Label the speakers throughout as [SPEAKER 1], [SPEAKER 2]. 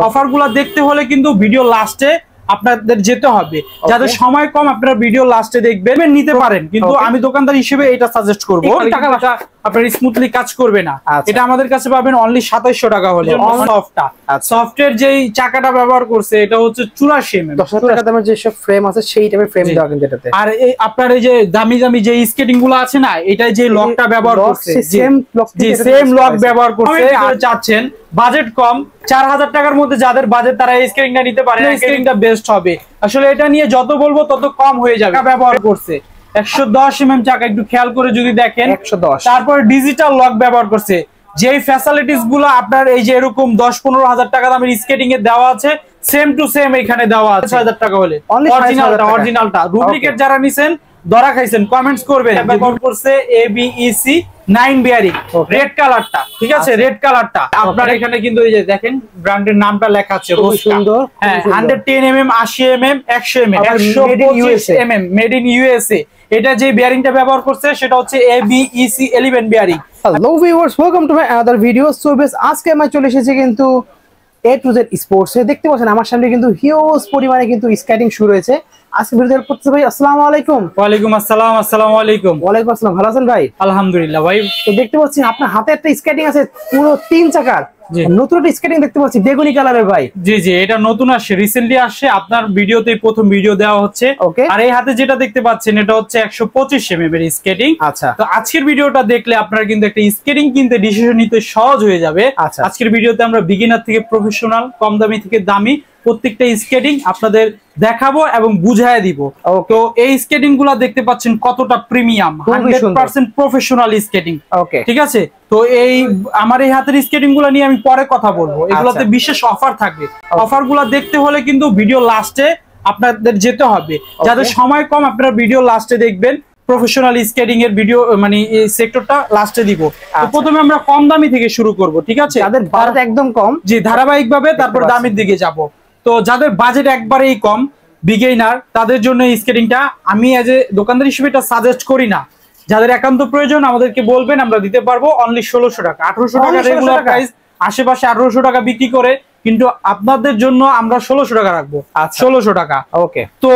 [SPEAKER 1] অফারগুলো দেখতে হলে কিন্তু ভিডিও লাস্টে আপনাদের যেতে হবে। যাদের সময় কম আপনারা ভিডিও লাস্টে দেখবেন, নিতে পারেন, কিন্তু আমি দোকানদার হিসেবে এটা সাজেস্ট করবো। আপনার স্মুথলি কাজ করবে না। এটা আমাদের কাছে পাবেন অনলি 2700 টাকা হলে। সফটের যেই চাকাটা ব্যবহার করছে এটা হচ্ছে 84 mm।
[SPEAKER 2] 10,000 টাকা দামের যেসব ফ্রেম আছে সেই টাইপের ফ্রেম দেওয়া কিন্তু এটাতে।
[SPEAKER 1] আর এই আপনার এই যে দামি দামি যে স্কেটিং গুলো আছে না, এটা যে লকটা ব্যবহার করছে, সেম লক ব্যবহার করছে। আর চাচ্ছেন বাজেট কম 4000 টাকার মধ্যে যাদের বাজেট, তারা এই স্কেটিংটা নিতে পারে। স্কেটিংটা বেস্ট হবে। আসলে এটা নিয়ে যত বলবো তত কম হয়ে যাবে। ব্যবহার করছে 110 mm চাকা, একটু খেয়াল করে যদি দেখেন 110। তারপর ডিজিটাল লক ব্যবহার করছে। যেই ফ্যাসিলিটিস গুলো আপনার এই যে এরকম 10-15 হাজার টাকা দামের স্কেটিং এ দেওয়া আছে, সেম টু সেম এখানে দেওয়া আছে 6000 টাকা হলে। অরিজিনালটা ডুপ্লিকেট যারা নিছেন ধরা খাইছেন, কমেন্টস করবেন। ব্যবহার করছে ABEC 9 বিয়ারিং, রেড কালারটা, ঠিক আছে, রেড কালারটা। আপনার এখানে কিন্তু এই যে দেখেন ব্র্যান্ডের নামটা লেখা আছে, খুব সুন্দর। হ্যাঁ, 110 mm, 80 mm, 100 mm, 125 mm, made in USA। এটা যে বিয়ারিংটা ব্যবহার করছে সেটা হচ্ছে ABEC 11 bearing.
[SPEAKER 2] Hello viewers, welcome to my other video. So বেশ, আজকে আমি চলে এসেছি কিন্তু A to Z স্পোর্টস এ। দেখতে পাচ্ছেন আমার সামনে কিন্তু হিউজ পরিমাণে কিন্তু স্কেটিং শুরু হয়েছে। আজকে ভিডিও করতে ভাই, আসসালামু আলাইকুম।
[SPEAKER 1] ওয়ালাইকুম আসসালাম। আসসালামু আলাইকুম।
[SPEAKER 2] ওয়ালাইকুম আসসালাম। ভালো আছেন ভাই?
[SPEAKER 1] আলহামদুলিল্লাহ ভাই।
[SPEAKER 2] তো দেখতে পাচ্ছি আপনার হাতে একটা স্কেটিং আছে পুরো 3 চাকার, নতুন একটা স্কেটিং দেখতে পাচ্ছি বেগুনি কালারের ভাই।
[SPEAKER 1] জি জি, এটা নতুন আসছে, রিসেন্টলি আসছে। আপনার ভিডিওতেই প্রথম ভিডিও দেওয়া হচ্ছে। আর এই হাতে যেটা দেখতে পাচ্ছেন এটা হচ্ছে 125 mm এর স্কেটিং। আচ্ছা, তো আজকের ভিডিওটা দেখলে আপনারা কিন্তু একটা স্কেটিং কিনতে ডিসিশন নিতে সহজ হয়ে যাবে। আজকের ভিডিওতে আমরা বিগিনার থেকে প্রফেশনাল, কম দামি থেকে দামি প্রত্যেকটা স্কেটিং আপনাদের দেখাবো এবং বুঝায় দিব। তো এই স্কেটিং গুলা দেখতে পাচ্ছেন কতটা প্রিমিয়াম, 100% প্রফেশনাল স্কেটিং। ঠিক আছে, তো এই আমার এই হাতের স্কেটিং গুলা নিয়ে আমি পরে কথা বলবো। এগুলোতে বিশেষ অফার থাকবে। অফার গুলা দেখতে হলে কিন্তু ভিডিও লাস্টে আপনাদের যেতে হবে। যাদের সময় কম আপনারা ভিডিও লাস্টে দেখবেন। প্রফেশনাল স্কেটিং এর ভিডিও মানে এই সেক্টরটা লাস্টে দিব। তো প্রথমে আমরা কম দামি থেকে শুরু করব, ঠিক আছে?
[SPEAKER 2] যাদের বাজেট একদম কম,
[SPEAKER 1] জি, ধারাবাহিকভাবে তারপর দামের দিকে যাব। তো যাদের বাজেট একবারেই কম, বিগিনার, তাদের জন্য এই স্কেটিংটা আমি এজ এ দোকানদার হিসেবে এটা সাজেস্ট করি না। যাদের একান্ত প্রয়োজন আমাদেরকে বলবেন, আমরা দিতে পারবো অনলি 1600 টাকা। 1800 টাকা রেগুলার প্রাইস, আশেপাশে 1800 টাকা বিক্রি করে, কিন্তু আপনাদের জন্য আমরা 1600 টাকা রাখবো। 1600 টাকা। ওকে। তো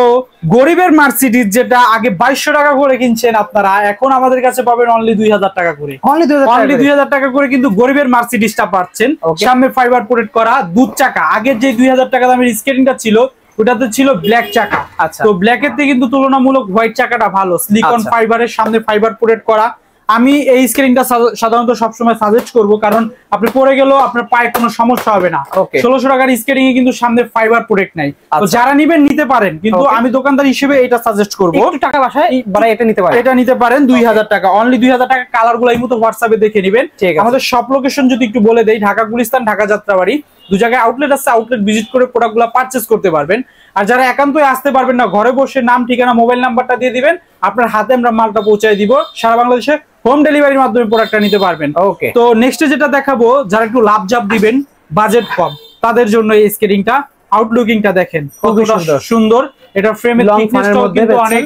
[SPEAKER 1] গরিবের মার্সিডিজ যেটা আগে 2200 টাকা করে কিনছেন আপনারা, এখন আমাদের কাছে পাবেন অনলি 2000 টাকা করে। অনলি 2000 টাকা করে কিন্তু গরিবের মার্সিডিজটা পাচ্ছেন। সামনে ফাইবার প্রোটেক্ট করা দুধ চাকা। আগের যে 2000 টাকা দামের স্কেটিংটা ছিল ওটাতে ছিল ব্ল্যাক চাকা। তো ব্ল্যাকের থেকে কিন্তু তুলনামূলক হোয়াইট চাকাটা ভালো, সিলিকন ফাইবারের, সামনে ফাইবার প্রোটেক্ট করা। আমি এই স্কেটিংটা সাধারণত সবসময় সাজেস্ট করব, কারণ আপনি পরে গেলেও আপনার পায়ে কোনো সমস্যা হবে না। 1600 টাকার স্কেটিং এ কিন্তু সামনে ফাইবার প্রোটেক্ট নাই। তো যারা নিবেন নিতে পারেন, কিন্তু আমি দোকানদার হিসেবে এটা সাজেস্ট করব।
[SPEAKER 2] একটু টাকা বাসায় বাড়ায় এটা নিতে পারেন।
[SPEAKER 1] এটা নিতে পারেন 2000 টাকা, অনলি 2000 টাকা। কালার গুলো এই মতো হোয়াটসঅ্যাপে দেখে নেবেন। আমাদের সব লোকেশন যদি একটু বলে দেই, ঢাকা গুলিস্তান, ঢাকা যাত্রাবাড়ি, দু জায়গায় আউটলেট আছে। আউটলেট ভিজিট করে প্রোডাক্টগুলো পারচেজ করতে পারবেন। আর যারা একান্তই আসতে পারবেন না, ঘরে বসে নাম, ঠিকানা, মোবাইল নাম্বারটা দিয়ে দিবেন, আপনার হাতে আমরা মালটা পৌঁছায় দিব। সারা বাংলাদেশে হোম ডেলিভারির মাধ্যমে প্রোডাক্টটা নিতে পারবেন। ওকে। তো নেক্সটে যেটা দেখাবো, যারা একটু লাভ জাপ দিবেন, বাজেট কম, তাদের জন্য এই স্কেটিংটা। আউটলুকিংটা দেখেন কতটা সুন্দর। এটা ফ্রেমের থিকনেসটাও কিন্তু অনেক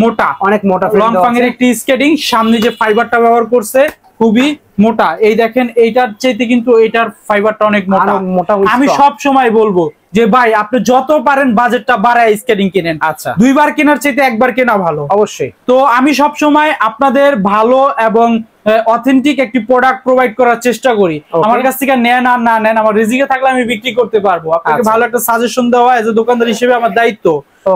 [SPEAKER 1] মোটা, লং ফাংয়ের একটি স্কেটিং। সামনে যে ফাইবারটা ব্যবহার করছে খুবই মোটা। এই দেখেন, এইটার চাইতে কিন্তু এইটার ফাইবারটা অনেক মোটা। আমি সব সময় বলবো যে ভাই, আপনি যত পারেন বাজেটটা বাড়ায় স্কেটিং কিনেন। আচ্ছা, দুইবার কেনার চাইতে একবার কেনা ভালো। অবশ্যই। তো আমি সব সময় আপনাদের ভালো এবং অথেন্টিক একটি প্রোডাক্ট প্রোভাইড করার চেষ্টা করি। আমার কাছ থেকে নেন আর না নেন, আমার রিজিকে থাকলে আমি বিক্রি করতে পারবো। আপনাকে ভালো একটা সাজেশন দেওয়া এজ এ দোকানদার হিসেবে আমার দায়িত্ব।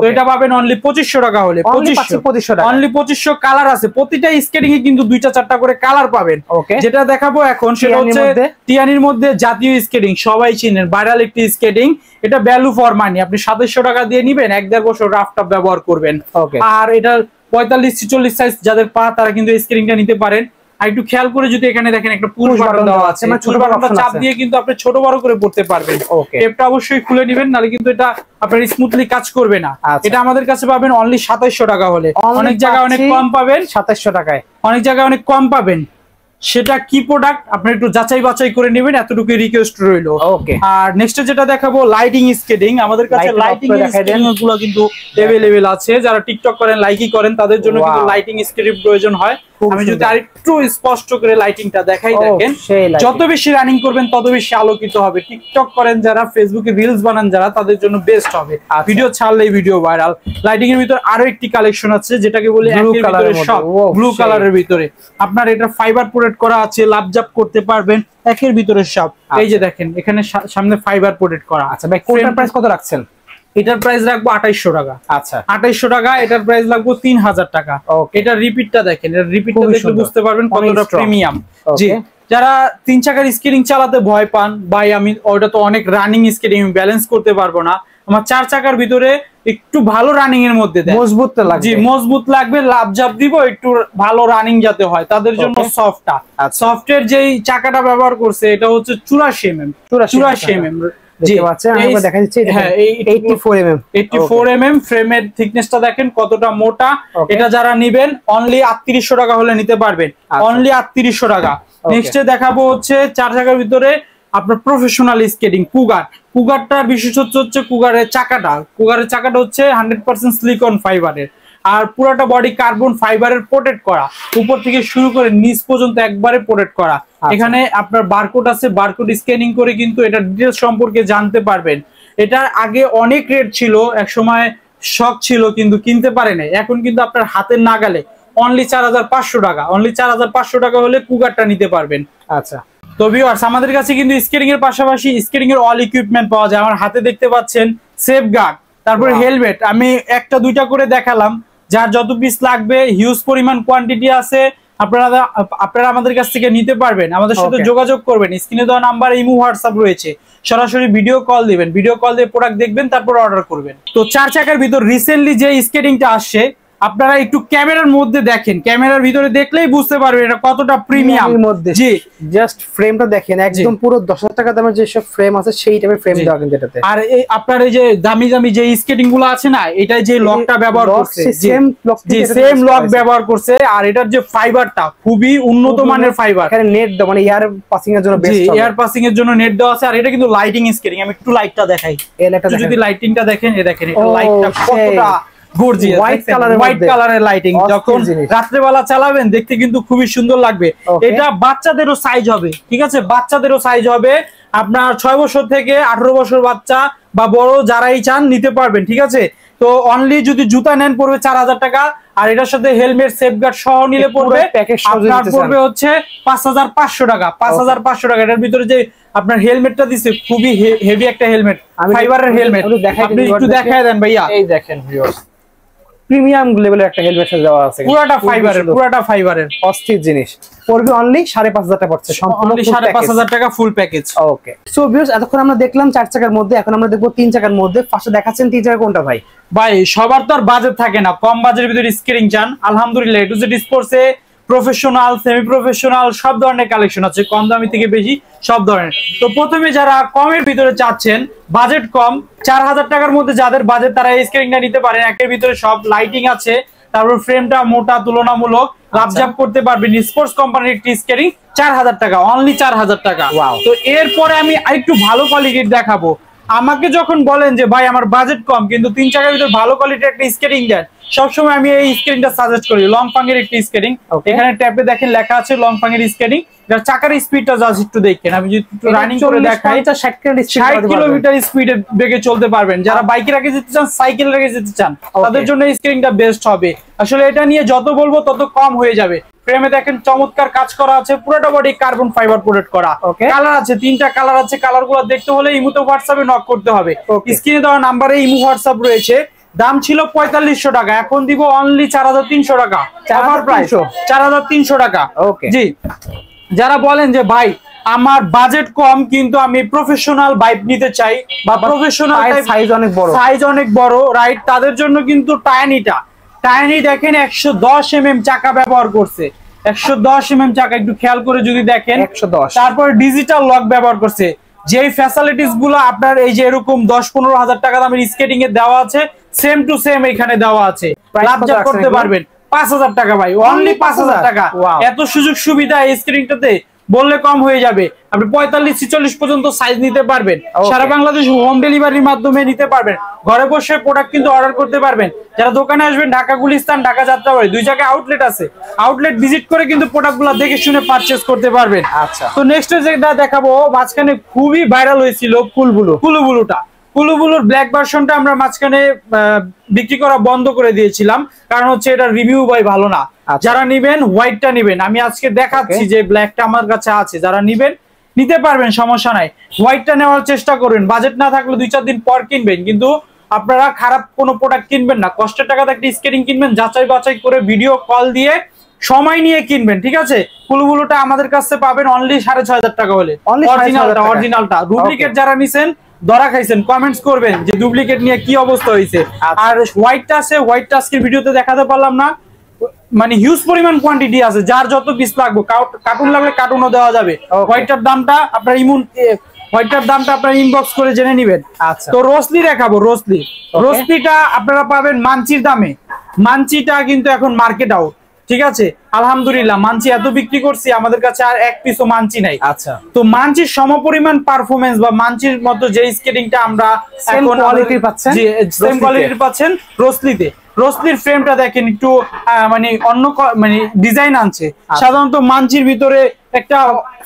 [SPEAKER 1] তো এটা পাবেন অনলি 2500 টাকা হলে। 2500 অনলি 2500 কালার আছে। প্রতিটা স্কেটিং এ কিন্তু 2টা-4টা করে কালার পাবেন। যেটা দেখাবো এখন সেটা হচ্ছে টিয়ানির মধ্যে জাতীয় স্কেটিং, সবাই চিনেন, ভাইরাল একটি স্কেটিং। এটা ভ্যালু ফর মানি। আপনি 2700 টাকা দিয়ে নিবেন, 1-1.5 বছর রাফটপ ব্যবহার করবেন। আর এটা 45-46 সাইজ যাদের পা, তারা কিন্তু স্কেটিংটা নিতে পারেন। আর একটু খেয়াল করে যদি এখানে দেখেন, একটা পুশ বাটন দেওয়া আছে, মানে ছোট বাটনটা চাপ দিয়ে কিন্তু আপনি ছোট বড় করে পড়তে পারবেন। টেপটা অবশ্যই খুলে নেবেন, নালে কিন্তু এটা আপনার স্মুথলি কাজ করবে না। এটা আমাদের কাছে পাবেন অনলি 2700 টাকা হলে। অনেক জায়গায় অনেক কম পাবেন, 2700 টাকায় অনেক জায়গায় অনেক কম পাবেন। সেটা কি প্রোডাক্ট আপনি একটু যাচাই বাছাই করে নেবেন, এতটুকু রিকোয়েস্ট রইলো। আর নেক্সট যেটা দেখাবো, লাইটিং স্কেটিং। আমাদের কাছে লাইটিং স্কেটিং গুলো কিন্তু अवेलेबल আছে। যারা টিকটক করেন, লাইকি করেন, তাদের জন্য কিন্তু লাইটিং স্কেটিং প্রয়োজন হয়। আমি যদি আরেকটু স্পষ্ট করে লাইটিংটা দেখাই, দেখেন যত বেশি রানিং করবেন তত বেশি আলোকিত হবে। টিকটক করেন যারা, ফেসবুকে রিলস বানান যারা, তাদের জন্য বেস্ট হবে। ভিডিও ছাড়লেই ভিডিও ভাইরাল। লাইটিং এর ভিতর আরো একটি কালেকশন আছে যেটাকে বলি ব্লু কালারের ভিতরে। আপনার এটা ফাইবার প্রোটেক্ট করা আছে, লাভজাপ করতে পারবেন একের ভিতরে সব। এই যে দেখেন এখানে সামনে ফাইবার প্রোটেক্ট করা।
[SPEAKER 2] আচ্ছা ভাই, কোনটার প্রাইস কত রাখছেন?
[SPEAKER 1] এটার প্রাইস রাখবো 2800 টাকা।
[SPEAKER 2] আচ্ছা
[SPEAKER 1] 2800 টাকা। এটার প্রাইস রাখবো 3000 টাকা। এটা রিপিটটা দেখেন, এটা রিপিটটা দেখলে বুঝতে পারবেন কতটা প্রিমিয়াম। জি, যারা 3 চাকার স্কেটিং চালাতে ভয় পান, ভাই আমি ওটা তো অনেক রানিং স্কেটিং, ব্যালেন্স করতে পারবো না, আমার 4 চাকার ভিতরে একটু ভালো রানিং এর মধ্যে দেন,
[SPEAKER 2] মজবুত লাগবে।
[SPEAKER 1] জি মজবুত লাগবে, লাভজাপ দিব, একটু ভালো রানিং যাতে হয় তাদের জন্য সফটটা। সফটের যেই চাকাটা ব্যবহার করছে এটা হচ্ছে 84 mm। 84 mm ফ্রেমের থিকনেসটা দেখেন কতটা মোটা। এটা যারা নিবেন অনলি 3800 টাকা হলে নিতে পারবেন, অনলি 3800 টাকা। নেক্সটে দেখাবো হচ্ছে 4 চাকার ভিতরে আপনার প্রফেশনাল স্কেটিং কুগারটার বিশেষত্ব হচ্ছে কুগারের চাকাটা হচ্ছে 100% সিলিকন ফাইবারের, আর পুরোটা বডি কার্বন ফাইবারের প্রোটেক্ট করা, উপর থেকে শুরু করে নিচ পর্যন্ত একবারে প্রোটেক্ট করা। এখানে আপনার বারকোড আছে, বারকোড স্ক্যানিং করে কিন্তু এটা ডিটেইলস সম্পর্কে জানতে পারবেন। এটার আগে অনেক রেট ছিল, এক সময় শখ ছিল কিন্তু কিনতে পারে নাই, এখন কিন্তু আপনার হাতের নাগালে অনলি 4500 টাকা। অনলি 4500 টাকা হলে কুগারটা নিতে পারবেন।
[SPEAKER 2] আচ্ছা,
[SPEAKER 1] তো ভিউয়ার্স আমাদের কাছে কিন্তু স্কেটিং এর পাশাপাশি স্কেটিং এর অল ইকুইপমেন্ট পাওয়া যায়। আমার হাতে দেখতে পাচ্ছেন সেফ গার্ড, তারপরে হেলমেট, আমি একটা দুইটা করে দেখালাম, যার যত পিস লাগবে হিউজ পরিমাণ কোয়ান্টিটি আছে, আপনারা আমাদের কাছ থেকে নিতে পারবেন। আমাদের সাথে যোগাযোগ করবেন, স্ক্রিনে দেওয়া নাম্বার ইমো হোয়াটসঅ্যাপ রয়েছে, সরাসরি ভিডিও কল দিবেন, ভিডিও কল দিয়ে প্রোডাক্ট দেখবেন, তারপর অর্ডার করবেন। তো 4 চাকার ভিতর রিসেন্টলি যে স্কেটিংটা আসছে আপনারা একটু ক্যামেরার মধ্যে দেখেন, ক্যামেরার ভিতরে দেখলেই বুঝতে পারবেন এটা কতটা প্রিমিয়াম মধ্যে। জি,
[SPEAKER 2] জাস্ট ফ্রেমটা দেখেন, একদম পুরো 10000 টাকা দামের যে সব ফ্রেম আছে সেই টাইপের ফ্রেম দেওয়া কিন্তু এটাতে।
[SPEAKER 1] আর এই আপনার এই যে দামি দামি যে স্কেটিং গুলো আছে না, এটা যে লকটা ব্যবহার করছে সেম লক ব্যবহার করছে, আর এটার যে ফাইবারটা খুবই উন্নত মানের ফাইবার।
[SPEAKER 2] এখানে নেট দাও, মানে এয়ার পাসিং এর জন্য বেস্ট হবে,
[SPEAKER 1] এয়ার পাসিং এর জন্য নেট দেওয়া আছে। আর এটা কিন্তু লাইটিং স্কেটিং, আমি একটু লাইটটা দেখাই, যদি লাইটিংটা দেখেন, এই দেখেন এটা লাইটটা কতটা গর্জিয়াস, হোয়াইট কালারের লাইটিং। যখন রাত্রেবেলা চালাবেন দেখতে কিন্তু খুবই সুন্দর লাগবে। এটা বাচ্চাদেরও সাইজ হবে, ঠিক আছে, বাচ্চাদেরও সাইজ হবে। আপনার 6 বছর থেকে 18 বছর বাচ্চা বা বড় যারাই চান নিতে পারবেন, ঠিক আছে। তো অনলি যদি জুতা নেন পড়বে 4000 টাকা, আর এটার সাথে হেলমেট সেফগার্ড সহ নিলে পড়বে আপনার পড়বে হচ্ছে 5500 টাকা। 5500 টাকা। এটার ভিতরে যে আপনার হেলমেটটা দিছে খুবই হেভি একটা হেলমেট, ফাইবারের হেলমেট, আপনি একটু দেখায় দেন ভাইয়া।
[SPEAKER 2] এই দেখেন ভিউয়ার্স, প্রিমিয়াম লেভেলের একটা হেলমেট দেওয়া আছে,
[SPEAKER 1] পুরাটা ফাইবারের
[SPEAKER 2] অস্থির জিনিস। পড়বে অনলি 5500 টাকা পড়ছে, সম্পূর্ণ
[SPEAKER 1] 5500 টাকা ফুল প্যাকেজ।
[SPEAKER 2] ওকে, সো ভিউয়ার্স এতক্ষণ আমরা দেখলাম 4 চাকার মধ্যে, এখন আমরা দেখবো 3 চাকার মধ্যে। ফার্স্টে দেখাচ্ছেন 3 চাকা কোনটা ভাই?
[SPEAKER 1] ভাই সবার তো আর বাজেট থাকে না, কম বাজেটের ভিতরে স্কেটিং চান, আলহামদুলিল্লাহ এ টু জেড স্পোর্টসে প্রফেশনাল সেমি প্রফেশনাল সব ধরনের কালেকশন আছে, কম দামি থেকে বেশি সব ধরনের। তো প্রথমে যারা কমের ভিতরে চাচ্ছেন, বাজেট কম 4000 টাকার মধ্যে যাদের বাজেট, তারা এই স্কেটিংটা নিতে পারেন। একের ভিতরে সব লাইটিং আছে, তারপর ফ্রেমটা মোটা তুলনামূলক, লাভজাপ করতে পারবেন। স্পোর্টস কোম্পানির একটি স্কেটিং 4000 টাকা, অনলি 4000 টাকা। তো এরপরে আমি আরেকটু ভালো কোয়ালিটির দেখাবো। আমাকে যখন বলেন যে ভাই আমার বাজেট কম কিন্তু 3 চাকার ভিতরে ভালো কোয়ালিটির একটা স্কেটিং দেন, সবসময় আমি এই স্কেটিংটা সাজেস্ট করি। লং ফাংয়ের একটি স্কেটিং, এখানে ট্যাবে দেখেন লেখা আছে লং ফাংয়ের স্কেটিং। যার চাকার স্পিডটা জাস্ট একটু দেখেন, আমি যদি একটু রানিং করে দেখাই 60 কিলোমিটার স্পিডে বেগে চলতে পারবেন। যারা বাইকে রেখে যেতে চান, সাইকেল রেখে যেতে চান, তাদের জন্য এই স্কেটিংটা বেস্ট হবে। আসলে এটা নিয়ে যত বলবো তত কম হয়ে যাবে। ফ্রেমে দেখেন চমৎকার কাজ করা আছে, পুরোটা বডি কার্বন ফাইবার প্রোটেক্ট করা। কালার আছে 3টা কালার আছে, কালারগুলো দেখতে হলে ইমোতে হোয়াটসঅ্যাপে নক করতে হবে। স্ক্রিনে দেওয়া নাম্বারে ইমো হোয়াটসঅ্যাপ রয়েছে। দাম ছিল 4500 টাকা, এখন দিব অনলি 4300 টাকা, অফার প্রাইস 4300 টাকা। ওকে জি, যারা বলেন যে ভাই আমার বাজেট কম কিন্তু আমি প্রফেশনাল বাইক নিতে চাই বা প্রফেশনাল সাইজ অনেক বড় রাইট, তাদের জন্য কিন্তু টাইনি দেখেন 110 mm চাকা ব্যবহার করছে, 110 mm চাকা, একটু খেয়াল করে যদি দেখেন 110। তারপর ডিজিটাল লক ব্যবহার করছে। যেই ফ্যাসিলিটিস গুলো আপনার এই যে এরকম 10-15 হাজার টাকা দামের স্কেটিং এ দেওয়া আছে, সেম টু সেম এখানে দেওয়া আছে। লাভজাপ করতে পারবেন 5000 টাকা ভাই, অনলি 5000 টাকা। এত সুযোগ সুবিধা এই স্কেটিংটাতে বললে কম হয়ে যাবে। আপনি 45-46 পর্যন্ত সাইজ নিতে পারবেন। সারা বাংলাদেশ হোম ডেলিভারির মাধ্যমে নিতে পারবেন। ঘরে বসে প্রোডাক্ট কিন্তু অর্ডার করতে পারবেন। যারা দোকানে আসবেন, ঢাকা গুলিস্তান, ঢাকা যাত্রাবাড়ি, 2 জায়গায় আউটলেট আছে। আউটলেট ভিজিট করে কিন্তু প্রোডাক্টগুলো দেখে শুনে পারচেজ করতে পারবেন।
[SPEAKER 2] আচ্ছা,
[SPEAKER 1] তো নেক্সট যেটা দেখাবো, মাঝখানে খুবই ভাইরাল হয়েছিল কুলুবুলুটা। কুলুবুলুর ব্ল্যাক ভার্সনটা আমরা মাঝখানে বিক্রি করা বন্ধ করে দিয়েছিলাম, কারণ হচ্ছে এটা রিভিউ ভাই ভালো না। যারা নিবেন হোয়াইটটা নিবেন। আমি আজকে দেখাচ্ছি যে ব্ল্যাকটা আমার কাছে আছে, যারা নিবেন নিতে পারবেন, সমস্যা নাই। হোয়াইটটা নেওয়ার চেষ্টা করবেন, বাজেট না থাকলে 2-4 দিন পর কিনবেন, কিন্তু আপনারা খারাপ কোনো প্রোডাক্ট কিনবেন না। কষ্টের টাকাতে একটা স্কেটিং কিনবেন, যাচাই বাছাই করে ভিডিও কল দিয়ে সময় নিয়ে কিনবেন, ঠিক আছে? কুলুবুলুটা আমাদের কাছে পাবেন অনলি 6500 টাকা হলে। অরিজিনালটা ডুপ্লিকেট যারা নিছেন ধরা খাইছেন, কমেন্টস করবেন যে ডুপ্লিকেট নিয়ে কি অবস্থা হয়েছে। আর হোয়াইটটা আছে, হোয়াইটটা আজকে ভিডিওতে দেখাতে পারলাম না, মানে হিউজ পরিমাণ কোয়ান্টিটি আছে। যার যত পিস লাগবে, কার্টুন লাগলে কার্টুনও দেওয়া যাবে। হোয়াইটটার দামটা আপনার ইনবক্স করে জেনে নেবেন।
[SPEAKER 2] আচ্ছা,
[SPEAKER 1] তো রোসলি দেখাবো। রোসলিটা আপনারা পাবেন মানচির দামে। মানচিটা কিন্তু এখন মার্কেট আউট, ঠিক আছে? আলহামদুলিল্লাহ, মানচি এত বিক্রি করছি, আমাদের কাছে আর এক পিসও মানচি নাই।
[SPEAKER 2] আচ্ছা,
[SPEAKER 1] তো মানচির সমপরিমাণ পারফরমেন্স বা মানচির মতো যে স্কেটিংটা আমরা
[SPEAKER 2] সেম কোয়ালিটির পাচ্ছেন,
[SPEAKER 1] সেম কোয়ালিটির পাচ্ছেন রোসলিতে। রোসলির ফ্রেমটা দেখেন একটু মানে অন্য মানে ডিজাইন আনছে। সাধারণত মানচির ভিতরে একটা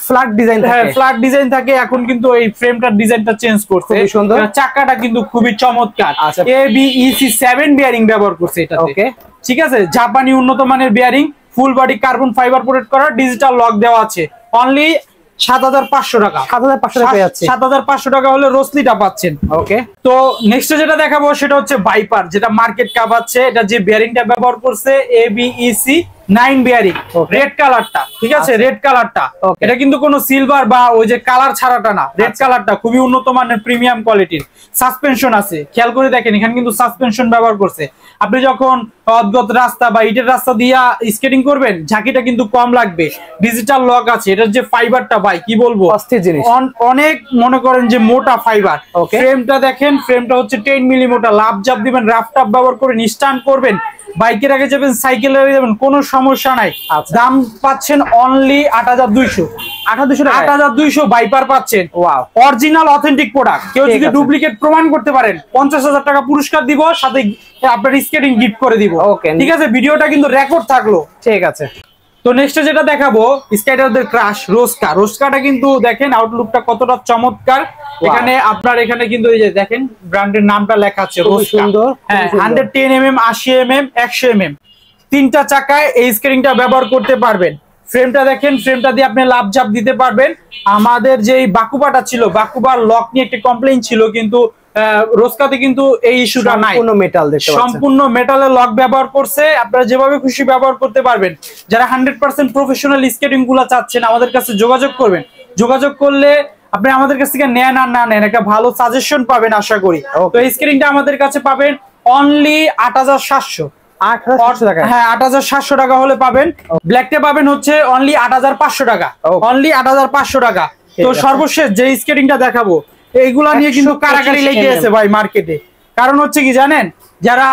[SPEAKER 2] ফ্ল্যাট ডিজাইন থাকে,
[SPEAKER 1] ফ্ল্যাট ডিজাইন থাকে, এখন কিন্তু এই ফ্রেমটার ডিজাইনটা চেঞ্জ করছে।
[SPEAKER 2] খুবই সুন্দর।
[SPEAKER 1] চাকাটা কিন্তু খুবই চমৎকার। ABEC 7 বিয়ারিং ব্যবহার করছে এটাতে, ওকে, ঠিক আছে? জাপানি উন্নত মানের bearing, full body carbon fibre protect করা, ডিজিটাল লক দেওয়া আছে। অনলি 7500 টাকা। 7500 টাকা হলে রোসলিটা পাচ্ছেন, ওকে। তো নেক্সট যেটা দেখাবো সেটা হচ্ছে ভাইপার, যেটা মার্কেট কাঁপাচ্ছে। এটা যে বিয়ারিংটা ব্যবহার করছে ABEC 9 বিয়ারিং, রেড কালারটা, ঠিক আছে? রেড কালারটা, এটা কিন্তু কোনো সিলভার বা ওই যে কালার ছাড়াটা না, রেড কালারটা খুবই উন্নত মানের প্রিমিয়াম কোয়ালিটির। সাসপেনশন আছে, খেয়াল করে দেখেন, এখানে কিন্তু সাসপেনশন ব্যবহার করছে। আপনি যখন অদ্ভুত রাস্তা বা ইটের রাস্তা দিয়া স্কেটিং করবেন, ঝাঁকিটা কিন্তু কম লাগবে। ডিজিটাল লক আছে। এটার যে ফাইবারটা ভাই কি বলবো, অনেক মনে করেন যে মোটা ফাইবার। ফ্রেমটা দেখেন, ফ্রেমটা হচ্ছে 10 মিলি মোটা। লাভ জাপ দিবেন, রাফ টাপ ব্যবহার করে স্টান্ট করবেন, বাইকের আগে যাবেন, সাইকেলের আগে যাবেন, কোনো সমস্যা নাই। দাম পাচ্ছেন অনলি 8200। 8200 ভাইপার পাচ্ছেন। Original authentic product. কেউ যদি ডুপ্লিকেট প্রমাণ করতে পারেন, 50000 টাকা পুরস্কার দিব, সাথে আপনার স্কেটিং গিফট করে দিব, ঠিক আছে? ভিডিওটা কিন্তু রেকর্ড থাকলো, ঠিক আছে? তো নেক্সট যেটা দেখাবো, স্কাইডারদের ক্রাশ রোস্কাটা কিন্তু দেখেন আউটলুকটা কতটা চমৎকার। এখানে আপনার এখানে কিন্তু এই যে দেখেন ব্র্যান্ডের নামটা লেখা আছে রোস্কা। হ্যাঁ, 110 mm, 80 mm, 100 mm, 3টা চাকায় এই স্কেটিংটা ব্যবহার করতে পারবেন। ফ্রেমটা দেখেন, ফ্রেমটা দিয়ে আপনি লাভ ঝাপ দিতে পারবেন। আমাদের যে বাকুবাটা ছিল, বাকুবার লক নিয়ে একটা কমপ্লেইন ছিল, কিন্তু রোস্কাতে কিন্তু এই ইস্যুটা নাই। সম্পূর্ণ মেটালের লক ব্যবহার করছে। আপনারা যেভাবে খুশি ব্যবহার করতে পারবেন। যারা 100% প্রফেশনাল স্কেটিং গুলা চাচ্ছেন, আমাদের কাছে যোগাযোগ করবেন। যোগাযোগ করলে আপনি আমাদের কাছ থেকে নেন আর না নেন, একটা ভালো সাজেশন পাবেন আশা করি। তো এই স্কেটিংটা আমাদের কাছে পাবেন অনলি 8700। 8700 টাকা। হ্যাঁ, 8700 টাকা হলে পাবেন। ব্ল্যাকটা পাবেন হচ্ছে অনলি 8500 টাকা। অনলি 8500 টাকা। তো সর্বশেষ যে স্কেটিংটা দেখাবো, এইগুলা নিয়ে কিন্তু কারাকারি লেগে আছে ভাই মার্কেটে। কারণ হচ্ছে কি জানেন, যারা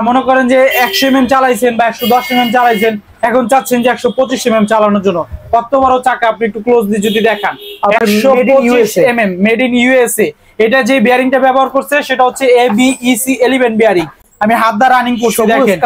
[SPEAKER 1] মনে করেন যে 100 mm চালাইছেন বা 110 mm চালাইছেন, এখন চাচ্ছেন যে 125 mm চালানোর জন্য। কত বড় চাকা আপনি একটু ক্লোজলি যদি দেখান, 125 mm, মেড ইন ইউএসএ। এটা যে বিয়ারিংটা ব্যবহার করছে সেটা হচ্ছে ABEC 11 বিয়ারিং। আমি হাত দা রানিং করছি, দেখেন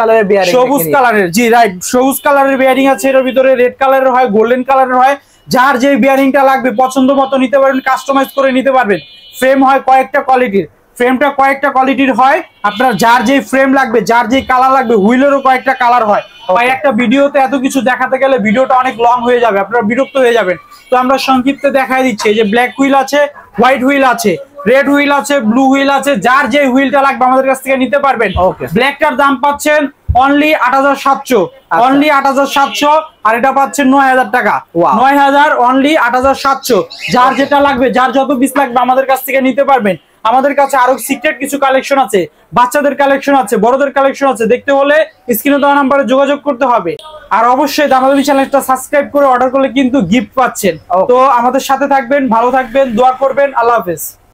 [SPEAKER 1] সবুজ কালারের, জি রাইট, সবুজ কালারের বিয়ারিং আছে। এর ভিতরে রেড কালারের হয়, গোল্ডেন কালারের হয়। যার যে বিয়ারিংটা লাগবে পছন্দ মতো নিতে পারবেন, কাস্টমাইজ করে নিতে পারবেন। ফ্রেম হয় কয়েকটা কোয়ালিটির, ফ্রেমটা কয়েকটা কোয়ালিটির হয়। আপনার যার যে ফ্রেম লাগবে, যার যে কালার লাগবে, হুইলেরও কয়েকটা কালার হয়। ভাই একটা ভিডিওতে এত কিছু দেখাতে গেলে ভিডিওটা অনেক লং হয়ে যাবে, আপনারা বিরক্ত হয়ে যাবেন। তো আমরা সংক্ষিপ্তে দেখাই দিচ্ছি যে ব্ল্যাক হুইল আছে, হোয়াইট হুইল আছে, রেড হুইল আছে, ব্লু হুইল আছে। যার যে হুইলটা লাগবে আমাদের কাছ থেকে নিতে পারবেন। ব্ল্যাকটার দাম পাচ্ছেন অনলি 8700, অনলি 8700। আর এটা পাচ্ছেন 9000 টাকা। 9000 অনলি 8700। যার যেটা লাগবে, যার যত পিস লাগবে আমাদের কাছ থেকে নিতে পারবেন। আমাদের কাছে আরো সিক্রেট কিছু কালেকশন আছে, বাচ্চাদের কালেকশন আছে, বড়দের কালেকশন আছে। দেখতে হলে স্ক্রিনে দেওয়া নম্বরে যোগাযোগ করতে হবে। আর অবশ্যই দামাদামি চ্যানেলটা সাবস্ক্রাইব করে অর্ডার করলে কিন্তু গিফট পাচ্ছেন। তো আমাদের সাথে থাকবেন, ভালো থাকবেন, দোয়া করবেন। আল্লাহ হাফেজ।